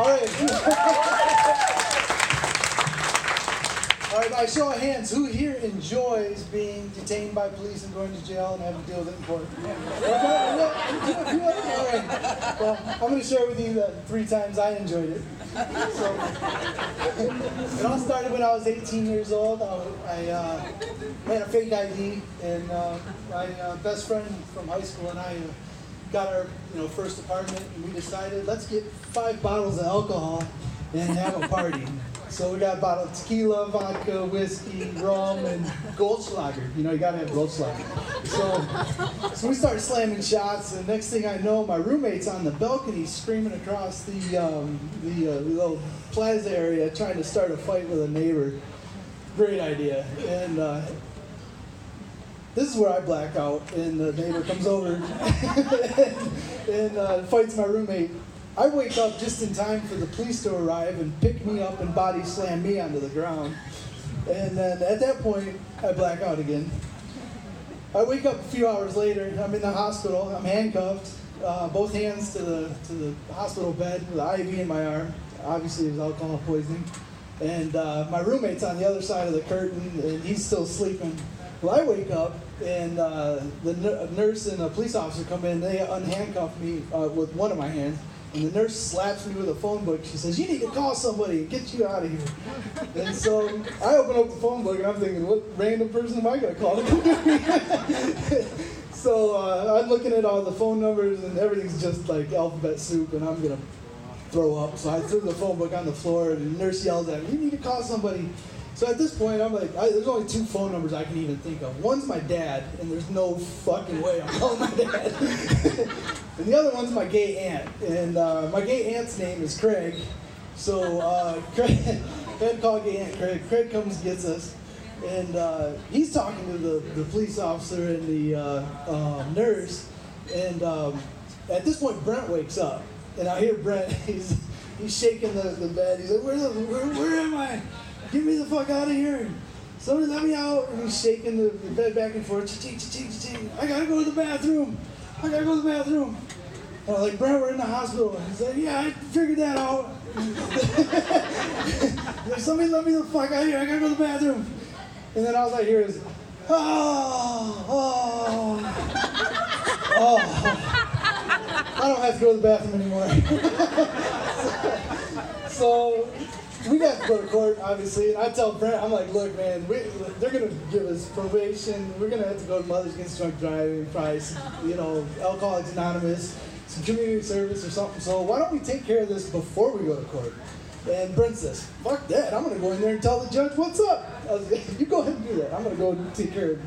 All right. All right, by show of hands, who here enjoys being detained by police and going to jail and having to deal with it in court? All right. Well, I'm going to share with you the 3 times I enjoyed it. So, it all started when I was 18 years old. I had a fake ID, and my best friend from high school and I got our first apartment, and we decided, let's get 5 bottles of alcohol and have a party. So we got a bottle of tequila, vodka, whiskey, rum, and Goldschlager. You gotta have Goldschlager. So we started slamming shots, and next thing I know, my roommate's on the balcony screaming across the little plaza area, trying to start a fight with a neighbor. Great idea. And this is where I black out, and the neighbor comes over and fights my roommate. I wake up just in time for the police to arrive and pick me up and body slam me onto the ground. And then at that point, I black out again. I wake up a few hours later. I'm in the hospital. I'm handcuffed, both hands to the hospital bed with an IV in my arm. Obviously, it was alcohol poisoning. And my roommate's on the other side of the curtain, and he's still sleeping. Well, I wake up, and the nurse and a police officer come in. They unhandcuff me with one of my hands. And the nurse slaps me with a phone book. She says, "You need to call somebody and get you out of here." And so I open up the phone book, and I'm thinking, what random person am I going to call to come get me? So I'm looking at all the phone numbers, and everything's just like alphabet soup, and I'm going to throw up. So I threw the phone book on the floor, and the nurse yells at me, "You need to call somebody." So at this point, I'm like, there's only 2 phone numbers I can even think of. One's my dad, and there's no fucking way I'm calling my dad. And the other one's my gay aunt. And my gay aunt's name is Craig. So Craig, I had to call gay aunt Craig. Craig comes and gets us. And he's talking to the police officer and the nurse. And at this point, Brent wakes up. And I hear Brent, he's shaking the bed. He's like, where am I? Get me the fuck out of here. Somebody let me out. And he's shaking the bed back and forth. Cha-ching, cha-ching, cha-ching. I gotta go to the bathroom. And I'm like, Brent, we're in the hospital. And he's like, yeah, I figured that out. Like, somebody let me the fuck out of here. I gotta go to the bathroom. And then all I hear is, oh. I don't have to go to the bathroom anymore. So we got to go to court, obviously, and I tell Brent, I'm like, look, man, they're going to give us probation. We're going to have to go to Mothers Against Drunk Driving, probably some, Alcoholics Anonymous, some community service or something. So why don't we take care of this before we go to court? And Brent says, fuck that. I'm going to go in there and tell the judge what's up. I was like, you go ahead and do that. I'm going to go take care of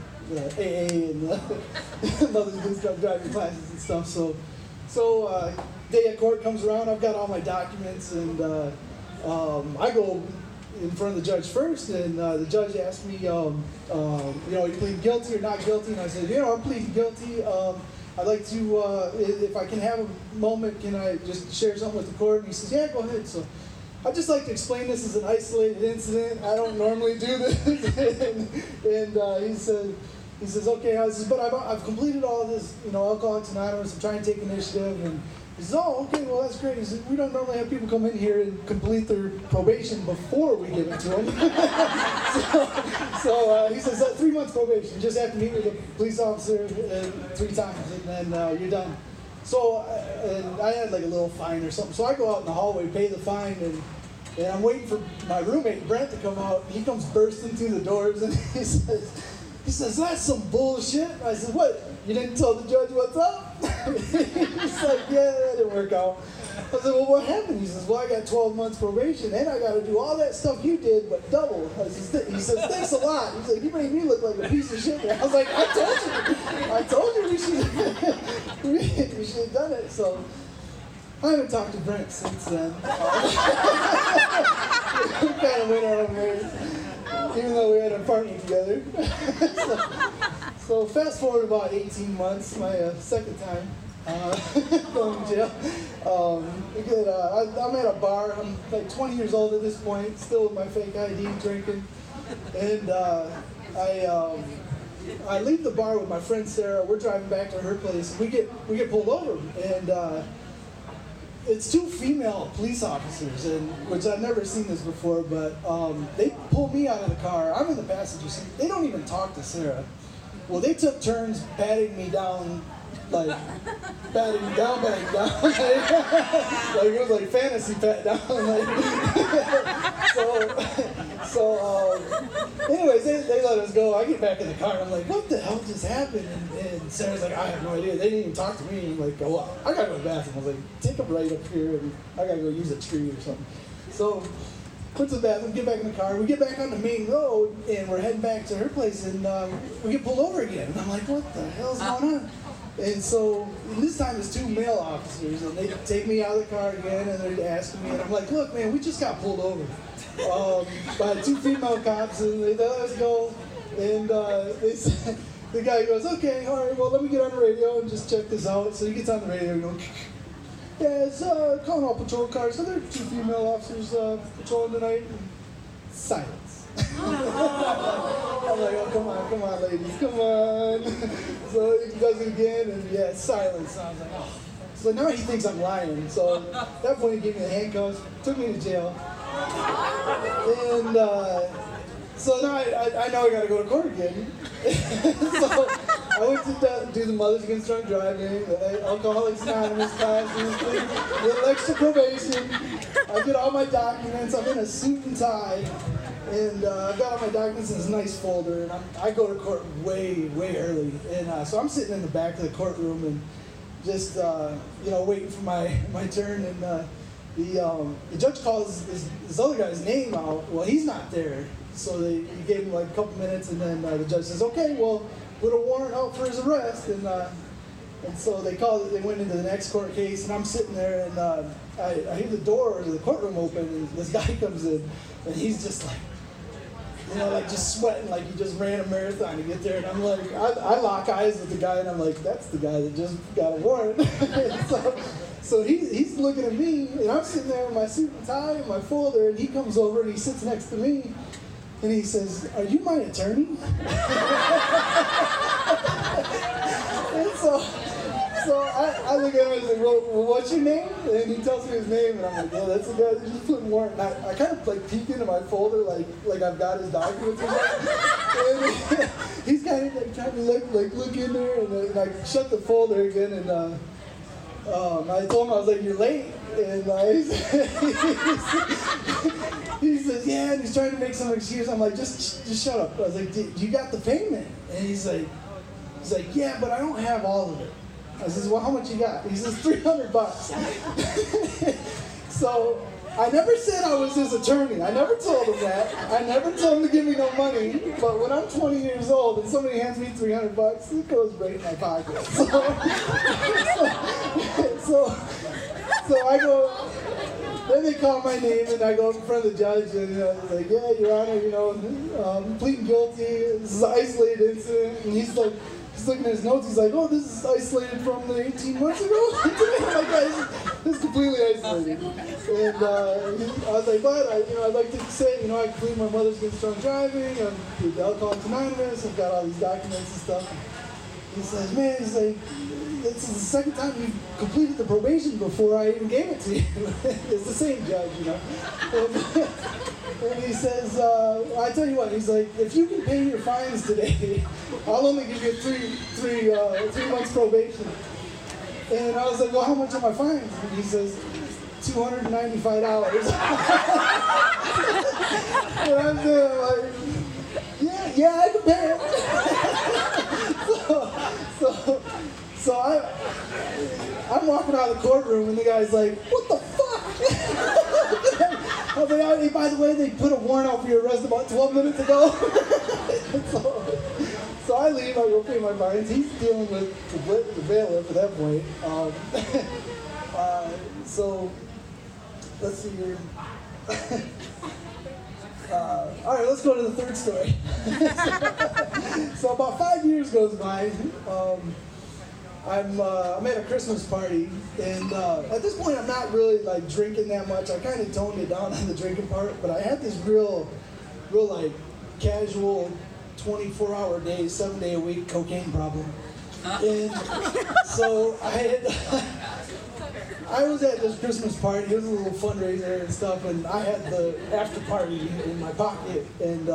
AA and Mothers Against Drunk Driving classes and stuff. So day of court comes around. I've got all my documents, and I go in front of the judge first, and the judge asked me, you plead guilty or not guilty? And I said, I'm pleading guilty. I'd like to, if I can have a moment, can I just share something with the court? And he says, yeah, go ahead. So I'd just like to explain this as an isolated incident. I don't normally do this. and he says, okay. I says, but I've completed all of this, Alcoholics Anonymous. I'm trying to take initiative. And he says, oh, okay, well, that's great. He says, we don't normally have people come in here and complete their probation before we give it to them. so he says, 3 months probation. You just have to meet with a police officer 3 times, and then you're done. So and I had like a little fine or something. So I go out in the hallway, pay the fine, and I'm waiting for my roommate, Brent, to come out. He comes bursting through the doors, and he says, that's some bullshit. I said, what? You didn't tell the judge what's up? He's like, yeah, that didn't work out. I said, well, what happened? He says, well, I got 12 months probation, and I got to do all that stuff you did, but double. He says, thanks a lot. He's like, you made me look like a piece of shit. I was like, I told you we should have done it. So I haven't talked to Brent since then. We kind of went our own ways, even though we had an apartment together. So fast forward about 18 months, my second time going to jail. I'm at a bar. I'm like 20 years old at this point, still with my fake ID, drinking. And I leave the bar with my friend Sarah. We're driving back to her place. We get pulled over, and it's two female police officers, and which I've never seen this before, but they pull me out of the car. I'm in the passenger seat. They don't even talk to Sarah. Well, they took turns patting me down, like patting me down. Like it was like fantasy pat down. Like, anyways, they let us go. I get back in the car and I'm like, what the hell just happened? And Sarah's like, I have no idea. They didn't even talk to me. I'm like, oh, I gotta go to the bathroom. I was like, take a right up here and I gotta go use a tree or something. So, went to the bathroom, get back in the car. We get back on the main road and we're heading back to her place and we get pulled over again. And I'm like, what the hell's going on? And so, this time it's two male officers, and they take me out of the car again, and they're asking me, and I'm like, look, man, we just got pulled over by two female cops, and they let us go, and they said, the guy goes, okay, all right, well, let me get on the radio and just check this out. So he gets on the radio and goes, yeah, it's calling all patrol cars, so there are two female officers patrolling tonight. Silence. I'm like, oh, come on, ladies, come on. So he does it again, and yeah, silence. So I was like, oh. So now he thinks I'm lying. So at that point, he gave me the handcuffs, took me to jail. And so now I know I got to go to court again. So I went to do the Mothers Against Drunk Driving, the Alcoholics Anonymous classes, a little extra probation. I get all my documents. I'm in a suit and tie. And I've got all my documents in this nice folder, and I go to court way early. And so I'm sitting in the back of the courtroom and just, waiting for my turn. And the judge calls this other guy's name out. Well, he's not there. So he gave him like a couple minutes, and then the judge says, okay, well, put a warrant out for his arrest. And so they went into the next court case, and I'm sitting there, and I hear the door of the courtroom open, and this guy comes in, and he's just like, just sweating like he just ran a marathon to get there. And I'm like, I lock eyes with the guy, and I'm like, that's the guy that just got a warrant. So he's looking at me, and I'm sitting there with my suit and tie and my folder, and he comes over and he sits next to me, and he says, are you my attorney? And so I look at him and say, well, what's your name? And he tells me his name, and I'm like, yeah, that's the guy that just put warrant. And I kind of like peek into my folder, like I've got his documents or something. And he's kind of like trying to look in there, and I shut the folder again, and I told him, I was like, you're late. And he says, yeah, and he's trying to make some excuse. I'm like, just shut up. I was like, you got the payment? And he's like, yeah, but I don't have all of it. I says, well, how much you got? He says, $300. So I never said I was his attorney. I never told him that. I never told him to give me no money. But when I'm 20 years old and somebody hands me $300, it goes right in my pocket. So I go, then they call my name, and I go in front of the judge, and like, yeah, Your Honor, I'm pleading guilty. This is an isolated incident. And he's looking at his notes. He's like, oh, this is isolated from 18 months ago? I'm like, this is completely isolated. And I was like, but I'd like to say, I clean my Mothers Against Drunk Driving. I'm with Alcoholics Anonymous. I've got all these documents and stuff. He says, man, he's like, this is the second time you've completed the probation before I even gave it to you. It's the same judge, And he says, I tell you what, he's like, if you can pay your fines today, I'll only give you three months probation. And I was like, well, how much are my fines? And he says, $295. And I'm there like, yeah, I can pay it. So I'm walking out of the courtroom, and the guy's like, what the fuck? I was like, hey, by the way, they put a warrant out for your arrest about 12 minutes ago. So I leave, I go pay my fines. He's dealing with the bailiff at that point. So let's see here. All right, let's go to the third story. So about 5 years goes by. I'm at a Christmas party, and at this point I'm not really like drinking that much. I kind of toned it down on the drinking part, but I had this real like casual 24-hour days, 7-day-a-week cocaine problem. And so I had I was at this Christmas party. It was a little fundraiser and stuff, and I had the after party in my pocket, and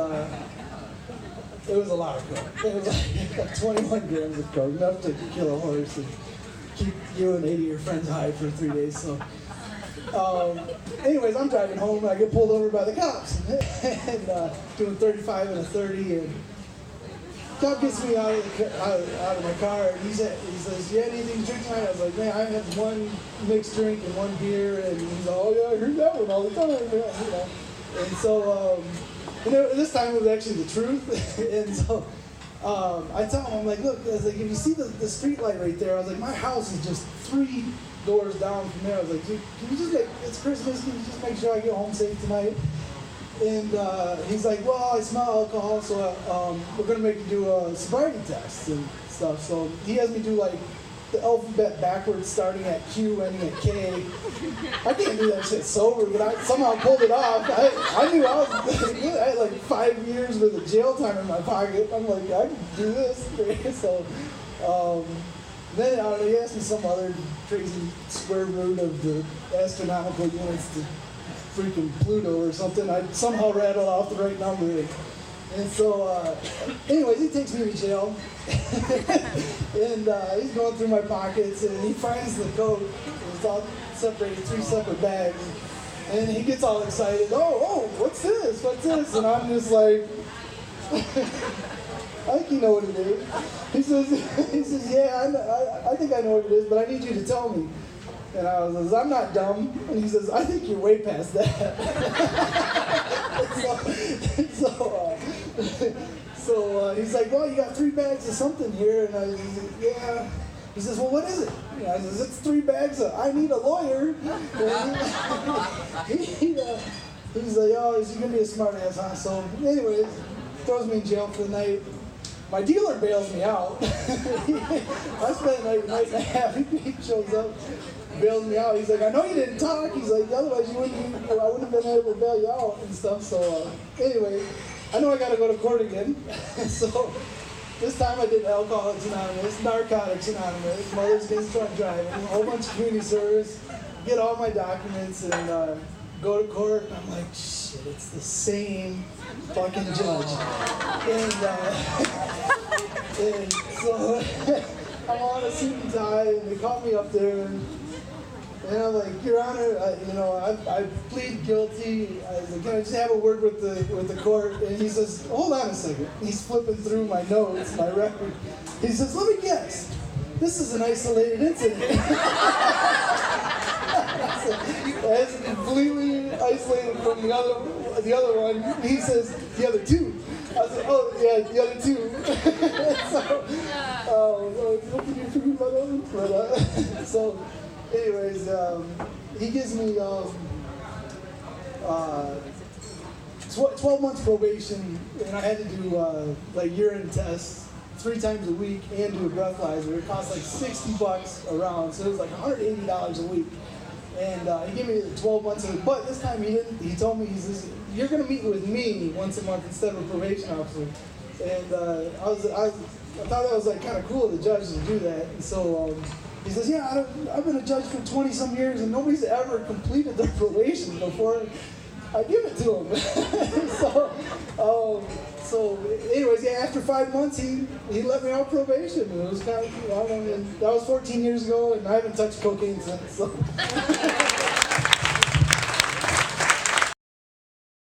it was a lot of coke. It was like 21 grams of coke, enough to kill a horse and keep you and 80 of your friends high for 3 days. So, anyways, I'm driving home, and I get pulled over by the cops, and doing 35 and a 30, and cop gets me out of my car, and he says, "You had anything to drink tonight?" I was like, "Man, I had one mixed drink and one beer," and he's like, "Oh yeah, I heard that one all the time." You know? And so, this time it was actually the truth, and so I tell him, I'm like, "Look," I was like, "if you see the street light right there," I was like, "my house is just 3 doors down from there." I was like, "Can you just it's Christmas, can you just make sure I get home safe tonight?" And he's like, "Well, I smell alcohol, so we're going to make you do a sobriety test and stuff." So he has me do like the alphabet backwards, starting at Q, ending at K. I can't do that shit sober, but I somehow pulled it off. I knew I had like 5 years worth of jail time in my pocket. I'm like, I can do this. So then he asked me some other crazy square root of the astronomical units to freaking Pluto or something. I somehow rattled off the right number. And so, anyways, he takes me to jail. And he's going through my pockets, and he finds the coke. It's all separated, 3 separate bags. And he gets all excited. Oh, what's this? What's this? And I'm just like, I think you know what it is. He says, "Yeah, I think I know what it is, but I need you to tell me." And I was like, "I'm not dumb." And he says, "I think you're way past that." So he's like, "Well, you got 3 bags of something here." And I was like, "Yeah." He says, "Well, what is it?" And I says, "It's 3 bags of I need a lawyer." He's like, "Oh, is he going to be a smart ass, huh?" So anyways, throws me in jail for the night. My dealer bails me out. I spent like a night and a half. He shows up, bails me out. He's like, "I know you didn't talk." He's like, "Otherwise I wouldn't have been able to bail you out and stuff." So anyway, I know I got to go to court again. So this time I did Alcoholics Anonymous, Narcotics Anonymous, Mother's Against Drunk Driving, a whole bunch of community service, get all my documents, and go to court. And I'm like, shit, it's the same fucking judge. And so I'm on a suit and tie, and they call me up there, and I'm like, "Your Honor, I plead guilty." I was like, "Can I just have a word with the court?" And he says, "Hold on a second." He's flipping through my notes, my record. He says, "Let me guess. This is an isolated incident." It's completely isolated from the other one. He says, "The other 2." I was like, "Oh yeah, the other 2." What can you figure about that one? So, anyways, he gives me 12 months probation, and I had to do like urine tests 3 times a week and do a breathalyzer. It cost like $60 a round, so it was like $180 a week. And he gave me 12 months of it, but this time he didn't. He told me, he says, "You're going to meet with me once a month instead of a probation officer." And I thought that was like kind of cool of the judge to do that. And so he says, "Yeah, I've been a judge for 20-some years, and nobody's ever completed their probation before I give it to him." So anyways, yeah, after 5 months, he let me off probation. And it was kind of, that was 14 years ago, and I haven't touched cocaine since. So.